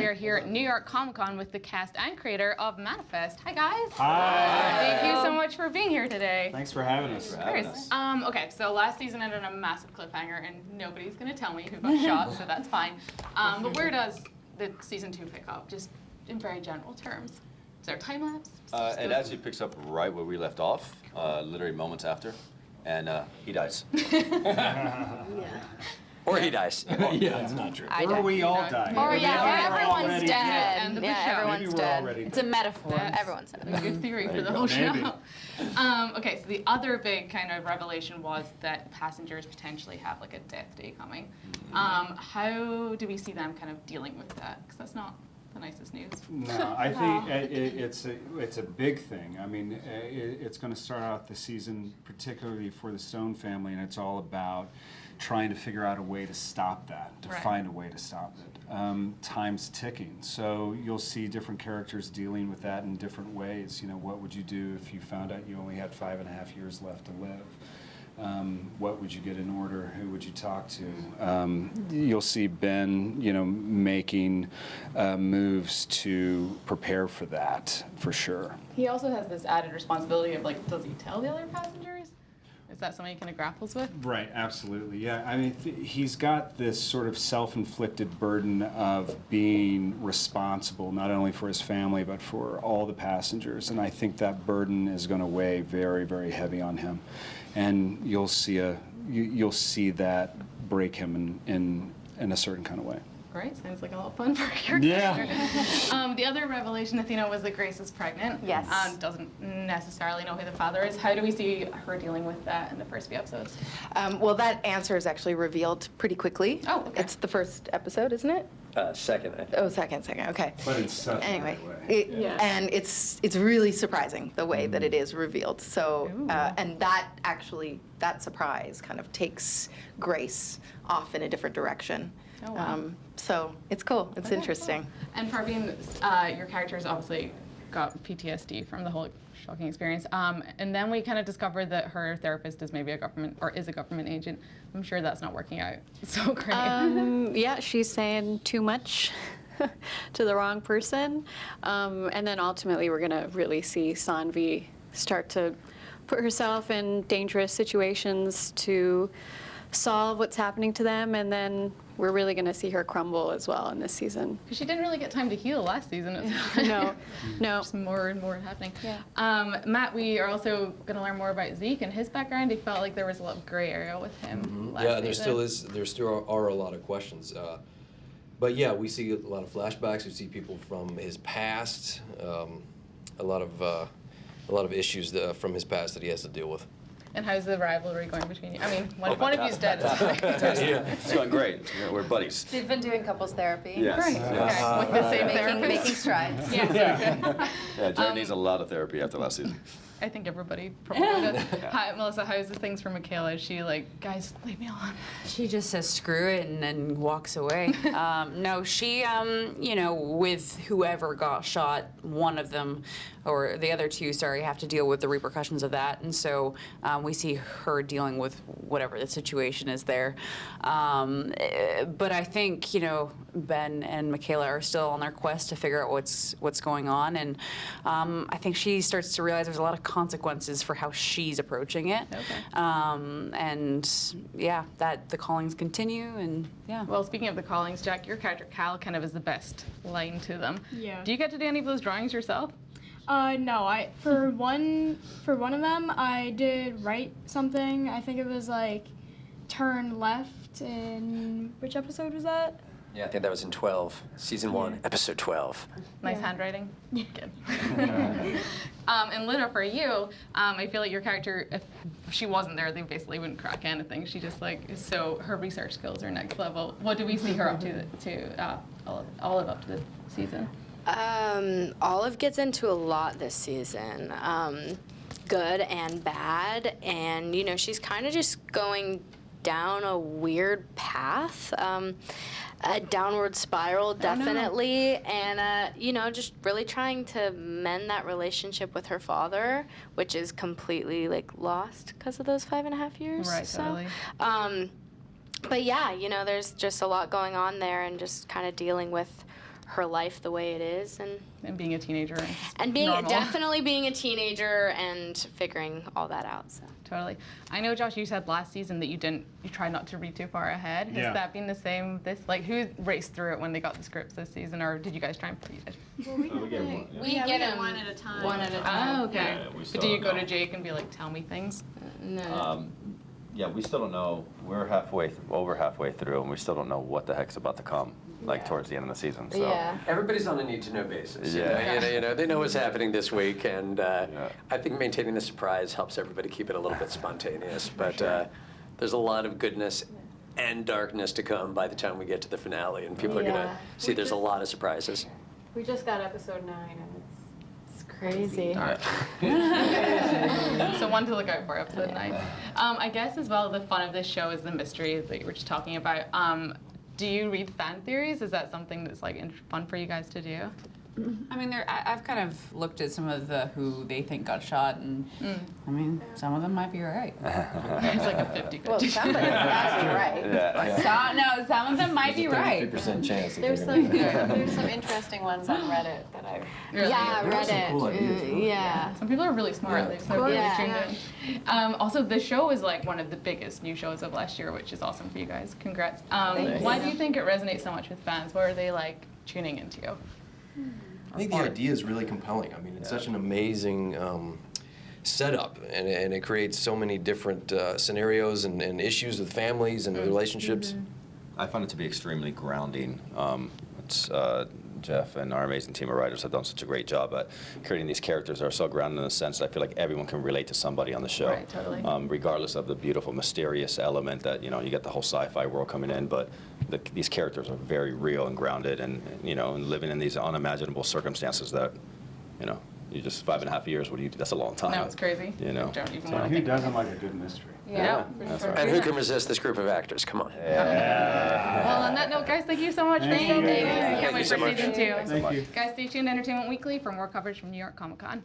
are here at New York Comic Con with the cast and creator of Manifest. Hi, guys. Hi. Thank you so much for being here today. Thanks for having us. Of course. Okay, so last season ended on a massive cliffhanger, and nobody's going to tell me who got shot, so that's fine. But where does the season 2 pick up, just in very general terms? Is there a time lapse? It actually picks up right where we left off, literally moments after, and he dies. Or he dies. Yeah, it's not true. Or we all die. Or everyone's Already dead. End of the Yeah, show. everyone's Maybe we're dead. already It's a dead. metaphor. That's Everyone's dead. a good theory for the go. whole Maybe. show. Okay, so the other big kind of revelation was that passengers potentially have like a death day coming. How do we see them kind of dealing with that? Because that's not the nicest news. No, I think it's a big thing. I mean, it's going to start out the season, particularly for the Stone family, and it's all about trying to figure out a way to stop that, to Right. find a way to stop it. Time's ticking, so you'll see different characters dealing with that in different ways. You know, what would you do if you found out you only had 5.5 years left to live? What would you get in order? Who would you talk to? You'll see Ben, you know, making moves to prepare for that, for sure. He also has this added responsibility of like, does he tell the other passengers? Is that something he kind of grapples with? Right, absolutely, yeah. I mean, he's got this sort of self-inflicted burden of being responsible, not only for his family, but for all the passengers. And I think that burden is going to weigh very, very heavy on him. And you'll see that break him in a certain kind of way. Great, sounds like a lot of fun for a character. Yeah. The other revelation, Athena, was that Grace is pregnant. Yes. Doesn't necessarily know who the father is. How do we see her dealing with that in the first few episodes? Well, that answer is actually revealed pretty quickly. Oh, okay. It's the first episode, isn't it? Second, I think. Oh, second, okay. But in such Anyway, a way. and it's really surprising the way that it is revealed. So, and that surprise kind of takes Grace off in a different direction. Oh, wow. So it's cool. It's interesting. Cool. And Parveen, your character's obviously got PTSD from the whole shocking experience. And then we kind of discovered that her therapist is maybe a government agent. I'm sure that's not working out so great. Yeah, she's saying too much to the wrong person. And then ultimately we're going to really see Sanvi start to put herself in dangerous situations to solve what's happening to them, and then we're really going to see her crumble as well in this season. Because she didn't really get time to heal last season. No. Just more and more happening. Yeah. Matt, we are also going to learn more about Zeke and his background. It felt like there was a lot of gray area with him last Yeah, there season. still are a lot of questions. But yeah, we see a lot of flashbacks. We see people from his past, a lot of issues from his past that he has to deal with. And how's the rivalry going between you? I mean, one of you's dead. Yeah, it's going great. We're buddies. They've been doing couples therapy. Yes. Great. Okay. With the same therapist. Making strides. Yes. Yeah, Jared needs a lot of therapy after last season. I think everybody probably does. Hi, Melissa, how's the things for Michaela? Is she like, guys, leave me alone? She just says screw it and then walks away. No, she, you know, with whoever got shot, one of them, or the other two, sorry, have to deal with the repercussions of that. And so we see her dealing with whatever the situation is there. But I think, you know, Ben and Michaela are still on their quest to figure out what's going on. And I think she starts to realize there's a lot of consequences for how she's approaching it. Okay. And yeah, that the callings continue, and yeah. Well, speaking of the callings, Jack, your character Cal kind of is the best line to them. Yeah. Do you get to do any of those drawings yourself? No, for one of them, I did write something. I think it was like turn left in, which episode was that? Yeah, I think that was in 12, season 1, episode 12. Nice handwriting? Good. And Luna, for you, I feel like your character, if she wasn't there, they basically wouldn't crack anything. She just like, so her research skills are next level. What do we see her up to Olive up to this season? Olive gets into a lot this season, good and bad, and you know she's kind of just going down a weird path, a downward spiral definitely, and you know just really trying to mend that relationship with her father, which is completely like lost because of those 5.5 years. Right, so. totally. But yeah, you know there's just a lot going on there, and just kind of dealing with her life the way it is, And being a teenager. and being normal. definitely being a teenager and figuring all that out. So. Totally. I know, Josh, you said last season that you tried not to read too far ahead. Has Yeah. that been the same this, like, who raced through it when they got the scripts this season, or did you guys try and read it? We get them one at a time. One at a time. Oh, okay. Yeah, we But still do you don't go know. to Jake and be like, tell me things? No. Yeah, we still don't know. We're over halfway through, and we still don't know what the heck's about to come, like towards the end of the season. So. Yeah. Everybody's on a need-to-know basis. Yeah. You know, they know what's happening this week, and I think maintaining the surprise helps everybody keep it a little bit spontaneous. But there's a lot of goodness and darkness to come by the time we get to the finale, and people are gonna see there's a lot of surprises. We just got episode 9, and It's crazy. So one to look out for, episode 9. I guess as well, the fun of this show is the mystery that you were just talking about. Do you read fan theories? Is that something that's like fun for you guys to do? I mean, I've kind of looked at some of the who they think got shot, and I mean, some of them might be right. It's like a 50-50. Well, it sounds like it's actually right. Some of them might be right. 30% chance that there's they're gonna some be- there's some interesting ones on Reddit that I've. Really? Yeah, There are some Reddit. cool ideas, though. Yeah. Some people are really smart. Yeah. They're so really Yeah. tuned in. Also, the show is like one of the biggest new shows of last year, which is awesome for you guys. Congrats. Why do you think it resonates so much with fans? What are they like tuning into? I think the idea is really compelling. I mean, it's such an amazing setup, and it creates so many different scenarios and issues with families and relationships. I find it to be extremely grounding. Jeff and our amazing team of writers have done such a great job at creating these characters that are so grounded in the sense that I feel like everyone can relate to somebody on the show. Right, totally. Regardless of the beautiful, mysterious element that, you get the whole sci-fi world coming in, but these characters are very real and grounded and living in these unimaginable circumstances that, you just 5.5 years, what do you do? That's a long time. No, it's crazy. You know. Don't even So want to Who think doesn't like a good mystery? Yeah. That's for right. And sure. who can resist this group of actors? Come on. Well, on that note, guys, thank you so much. Thank Thank you. you. Can't Thank wait you so for much. season 2. Thank you. Guys, stay tuned to Entertainment Weekly for more coverage from New York Comic Con.